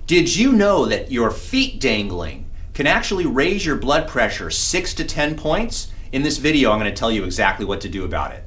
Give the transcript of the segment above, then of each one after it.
Did you know that your feet dangling can actually raise your blood pressure 6 to 10 points? In this video, I'm going to tell you exactly what to do about it.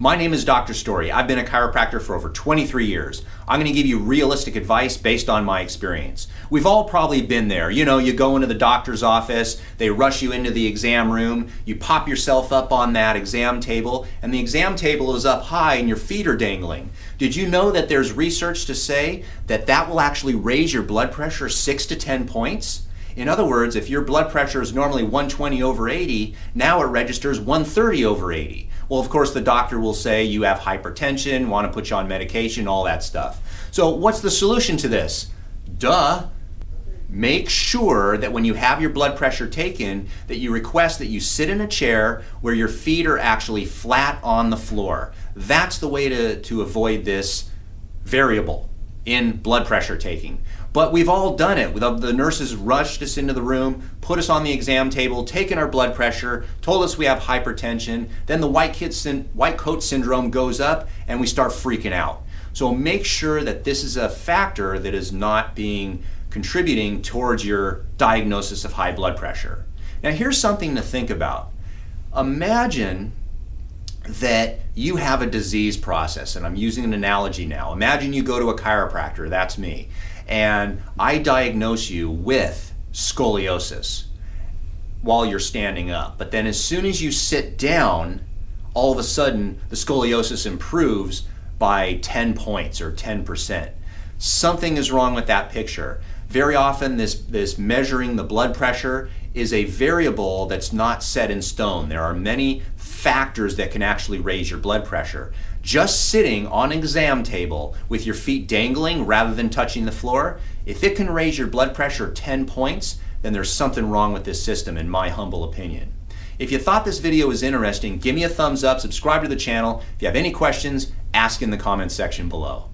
My name is Dr. Story. I've been a chiropractor for over 23 years. I'm going to give you realistic advice based on my experience. We've all probably been there. You know, you go into the doctor's office, they rush you into the exam room, you pop yourself up on that exam table, and the exam table is up high and your feet are dangling. Did you know that there's research to say that that will actually raise your blood pressure 6 to 10 points? In other words, if your blood pressure is normally 120 over 80, now it registers 130 over 80. Well, of course, the doctor will say you have hypertension, want to put you on medication, all that stuff. So what's the solution to this? Duh. Make sure that when you have your blood pressure taken, that you request that you sit in a chair where your feet are actually flat on the floor. That's the way to avoid this variable in blood pressure taking. But we've all done it. The nurses rushed us into the room, put us on the exam table, taken our blood pressure, told us we have hypertension. Then the white coat syndrome goes up and we start freaking out. So make sure that this is a factor that is not contributing towards your diagnosis of high blood pressure. Now here's something to think about. Imagine that you have a disease process, and I'm using an analogy now. Imagine you go to a chiropractor, that's me, and I diagnose you with scoliosis while you're standing up. But then as soon as you sit down, all of a sudden the scoliosis improves by 10 points or 10%. Something is wrong with that picture. Very often this measuring the blood pressure is a variable that's not set in stone. There are many factors that can actually raise your blood pressure. Just sitting on an exam table with your feet dangling rather than touching the floor, if it can raise your blood pressure 10 points, then there's something wrong with this system, in my humble opinion. If you thought this video was interesting, give me a thumbs up, subscribe to the channel. If you have any questions, ask in the comments section below.